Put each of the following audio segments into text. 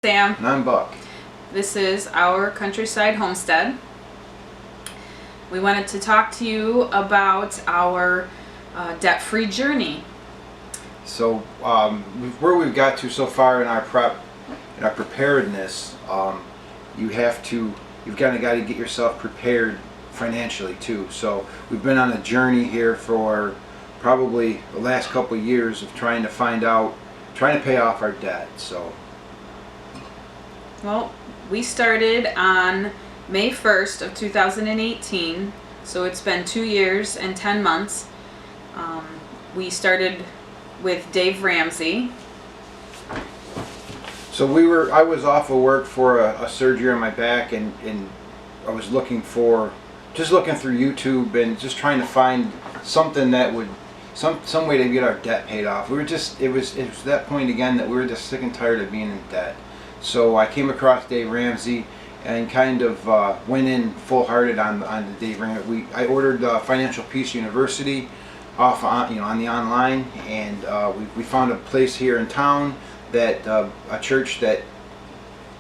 Sam. And I'm Buck. This is our countryside homestead. We wanted to talk to you about our debt-free journey. So where we've got to so far in our preparedness, you've kind of got to get yourself prepared financially too. So we've been on a journey here for probably the last couple of years of trying to pay off our debt. So, well, we started on May 1st of 2018, so it's been 2 years and 10 months. We started with Dave Ramsey. So I was off of work for a surgery on my back, and I was looking through YouTube and just trying to find something that would some way to get our debt paid off. It was that point again that we were just sick and tired of being in debt. So I came across Dave Ramsey and kind of went in full-hearted on the Dave Ramsey. I ordered Financial Peace University off on the online, and we found a place here in town that a church that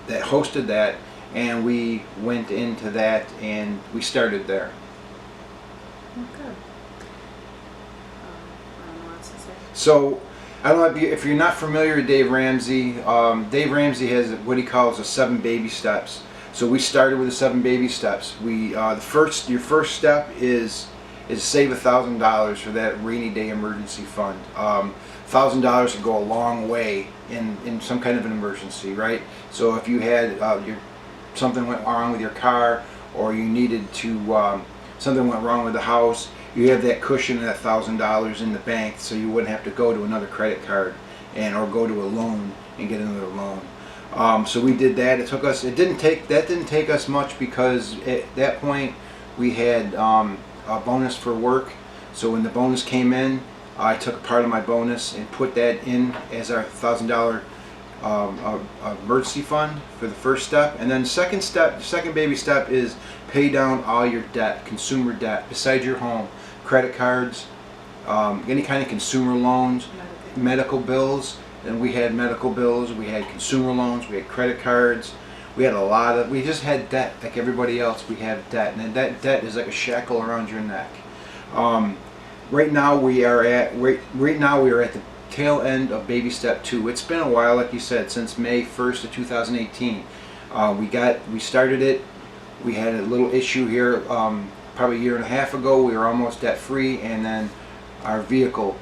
hosted that, and we went into that and we started there. Okay. So, I don't know if you're not familiar with Dave Ramsey. Dave Ramsey has what he calls the 7 baby steps. So we started with the 7 baby steps. Your first step is save $1,000 for that rainy day emergency fund. $1,000 would go a long way in some kind of an emergency, right? So if you had something went wrong with your car, or you needed to something went wrong with the house, you have that cushion of that $1,000 in the bank, so you wouldn't have to go to another credit card or go to a loan and get another loan. So we did that. It didn't take us much, because at that point we had a bonus for work. So when the bonus came in, I took a part of my bonus and put that in as our $1,000 emergency fund for the first step. And then the second baby step is pay down all your debt, consumer debt, besides your home, credit cards, any kind of consumer loans, medical bills. And we had medical bills, we had consumer loans, we had credit cards. We just had debt like everybody else. We have debt, and that debt is like a shackle around your neck. Right now we are at the tail end of baby step 2. It's been a while, like you said, since May 1st of 2018. We started it. We had a little issue here probably a year and a half ago. We were almost debt free, and then our vehicle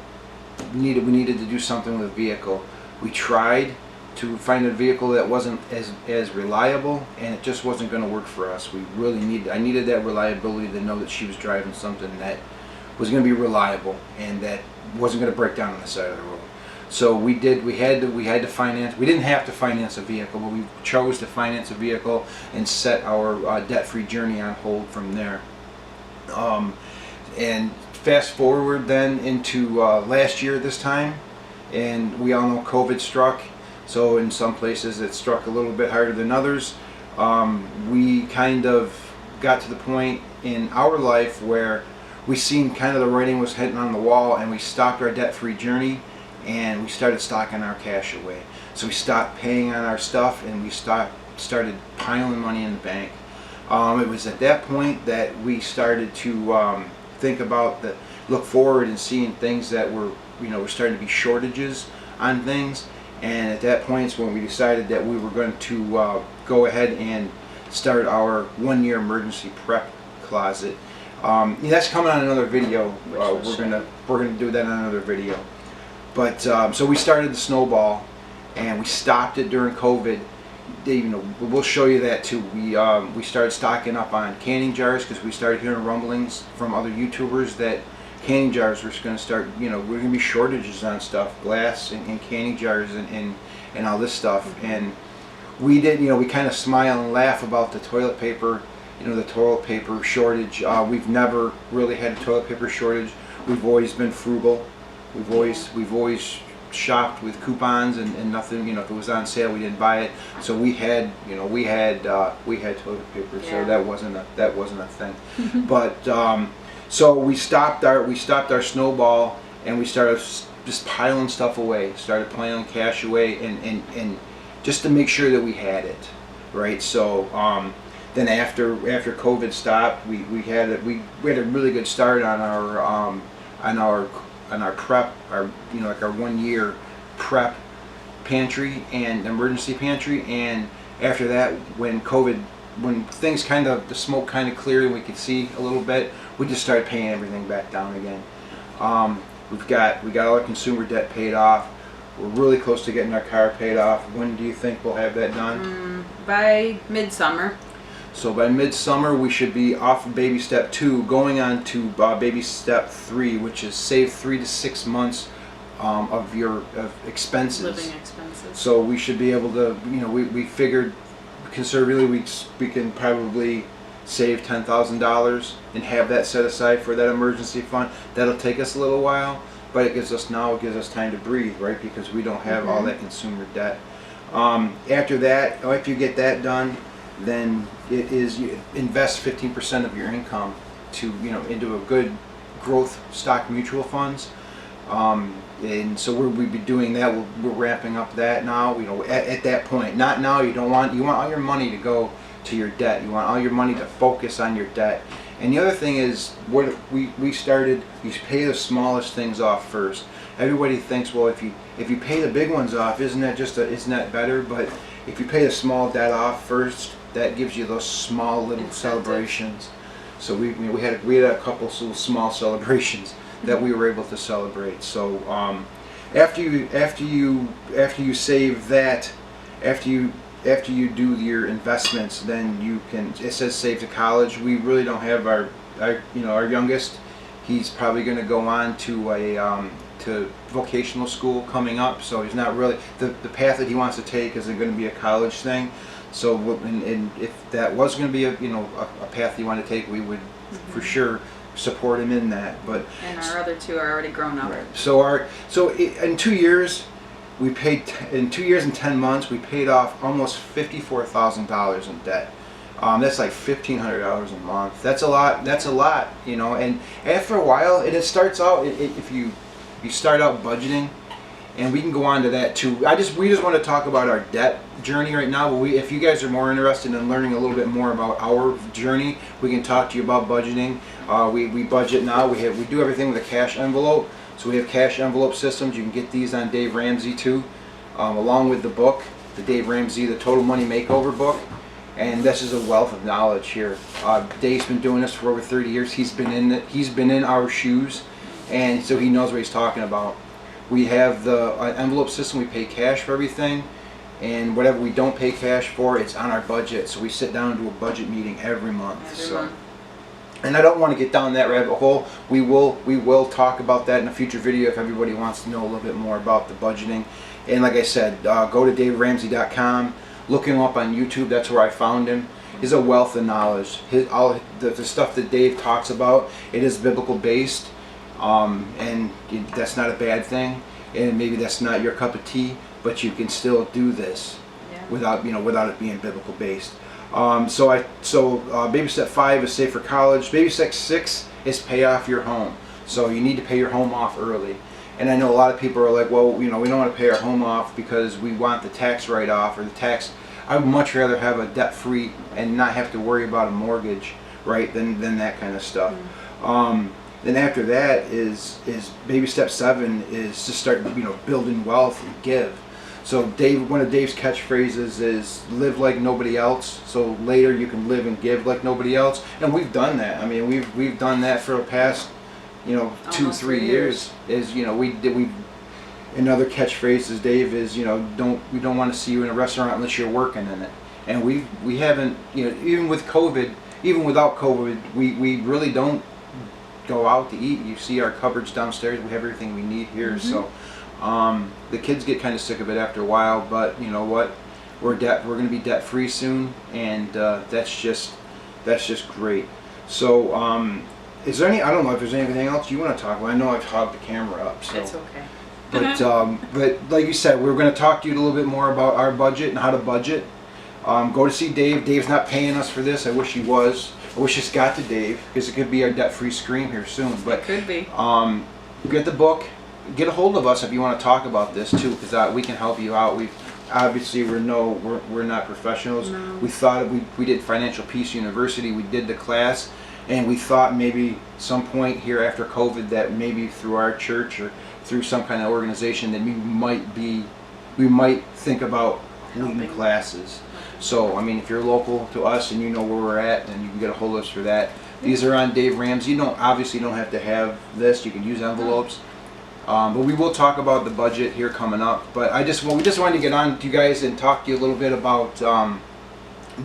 we needed to do something with the vehicle. We tried to find a vehicle that wasn't as reliable, and it just wasn't going to work for us. I needed that reliability to know that she was driving something that was going to be reliable and that wasn't going to break down on the side of the road. So we had to finance. We didn't have to finance a vehicle, but we chose to finance a vehicle and set our debt-free journey on hold from there. And fast forward then into last year at this time, and we all know COVID struck. So in some places it struck a little bit harder than others. We kind of got to the point in our life where we seen kind of the writing was hitting on the wall, and we stopped our debt-free journey, and we started stocking our cash away. So we stopped paying on our stuff, and we started piling money in the bank. It was at that point that we started to look forward and seeing things that were starting to be shortages on things. And at that point is when we decided that we were going to go ahead and start our 1-year emergency prep closet. That's coming on another video. We're gonna do that on another video. But so we started the snowball, and we stopped it during COVID. We'll show you that too. We started stocking up on canning jars, because we started hearing rumblings from other YouTubers that canning jars were going to start. We're going to be shortages on stuff, glass and canning jars and all this stuff. And we did. We kind of smile and laugh about the toilet paper. The toilet paper shortage. We've never really had a toilet paper shortage. We've always been frugal. We've always shopped with coupons and nothing. If it was on sale, we didn't buy it. So we had toilet paper. Yeah. So that wasn't a thing. But so we stopped our snowball, and we started just piling stuff away. Started piling cash away, and just to make sure that we had it, right? So then after COVID stopped, we had a really good start on our prep, like our 1 year prep pantry and emergency pantry. And after that, when things the smoke kind of cleared and we could see a little bit, we just started paying everything back down again. We got all our consumer debt paid off. We're really close to getting our car paid off. When do you think we'll have that done? By midsummer. So by midsummer, we should be off of baby step 2, going on to baby step 3, which is save 3 to 6 months of your expenses. Living expenses. So we should be able to, we figured conservatively we can probably save $10,000 and have that set aside for that emergency fund. That'll take us a little while, but it gives us time to breathe, right? Because we don't have all that consumer debt. After that, after you get that done, then you invest 15% of your income into a good growth stock mutual funds. And so we'll be doing that. We're ramping up that now. At that point, not now. You want all your money to go to your debt. You want all your money to focus on your debt. And the other thing is, what we started, you pay the smallest things off first. Everybody thinks, well, if you pay the big ones off, isn't that better? But if you pay the small debt off first, that gives you those small little celebrations. So we had a couple of little small celebrations that we were able to celebrate. So after you save that, after you do your investments, then it says save to college. We really don't have our youngest. He's probably going to go on to to vocational school coming up. So he's not really the path that he wants to take isn't going to be a college thing. So and if that was going to be a path you want to take, we would for sure support him in that. But and our other two are already grown up. Right. So in 2 years, in 2 years and 10 months, we paid off almost $54,000 in debt. That's like $1,500 a month. That's a lot. And after a while, it starts out. If you start out budgeting, and we can go on to that too. We just want to talk about our debt journey right now. But if you guys are more interested in learning a little bit more about our journey, we can talk to you about budgeting. We budget now. We do everything with a cash envelope. So we have cash envelope systems. You can get these on Dave Ramsey too, along with the book, the Dave Ramsey, the Total Money Makeover book. And this is a wealth of knowledge here. Dave's been doing this for over 30 years. He's been in our shoes, and so he knows what he's talking about. We have the envelope system. We pay cash for everything, and whatever we don't pay cash for, it's on our budget. So we sit down and do a budget meeting every month. And I don't want to get down that rabbit hole. We will talk about that in a future video if everybody wants to know a little bit more about the budgeting. And like I said, go to DaveRamsey.com. Look him up on YouTube. That's where I found him. He's a wealth of knowledge. The stuff that Dave talks about, it is biblical based, and that's not a bad thing. And maybe that's not your cup of tea, but you can still do this without it being biblical based. So baby step 5 is save for college. Baby step 6 is pay off your home. So you need to pay your home off early. And I know a lot of people are like, well, we don't want to pay our home off because we want the tax write-off or the tax. I would much rather have a debt-free and not have to worry about a mortgage, right, than that kind of stuff. Then after that is baby step 7 is to start building wealth and give. So one of Dave's catchphrases is live like nobody else. So later you can live and give like nobody else. And we've done that. I mean, we've done that for the past 2-3 years. Is another catchphrase is Dave is we don't want to see you in a restaurant unless you're working in it. And we haven't even with COVID, even without COVID, we really don't go out to eat. You see our cupboards downstairs. We have everything we need here. So the kids get kind of sick of it after a while, but you know what? We're going to be debt free soon, and that's just great. So is there I don't know if there's anything else you want to talk about. I know I've hogged the camera up. So. It's okay. But like you said, we're going to talk to you a little bit more about our budget and how to budget. Go to see Dave. Dave's not paying us for this. I wish he was. I wish this got to Dave because it could be our debt-free scream here soon. But it could be. Get the book. Get a hold of us if you want to talk about this too, because we can help you out. obviously we're not professionals. No. We thought we did Financial Peace University. We did the class, and we thought maybe some point here after COVID that maybe through our church or through some kind of organization that we might think about leading Helping. classes. So, I mean, if you're local to us and you know where we're at, then you can get a hold of us for that. These are on Dave Ramsey. You don't have to have this. You can use envelopes. But we will talk about the budget here coming up. But we just wanted to get on to you guys and talk to you a little bit about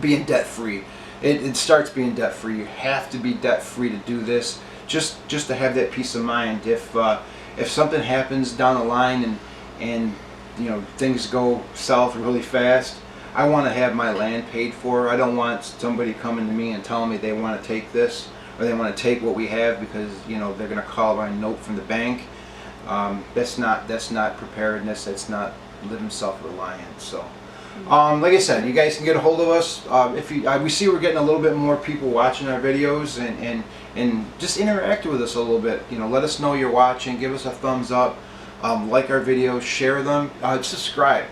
being debt free. It starts being debt free. You have to be debt free to do this. Just to have that peace of mind. If something happens down the line and you know things go south really fast, I want to have my land paid for. I don't want somebody coming to me and telling me they want to take this or they want to take what we have because you know they're going to call my note from the bank. That's not preparedness. That's not living self-reliant. So, like I said, you guys can get a hold of us. We see we're getting a little bit more people watching our videos and just interact with us a little bit. You know, let us know you're watching. Give us a thumbs up. Like our videos, share them, subscribe.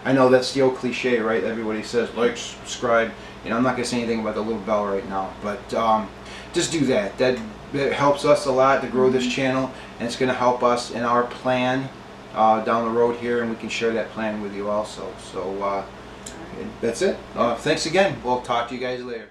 I know that's the old cliche, right? Everybody says like, subscribe. You know, I'm not gonna say anything about the little bell right now, but just do that. That helps us a lot to grow this channel, and it's gonna help us in our plan down the road here, and we can share that plan with you also. So that's it. Thanks again. We'll talk to you guys later.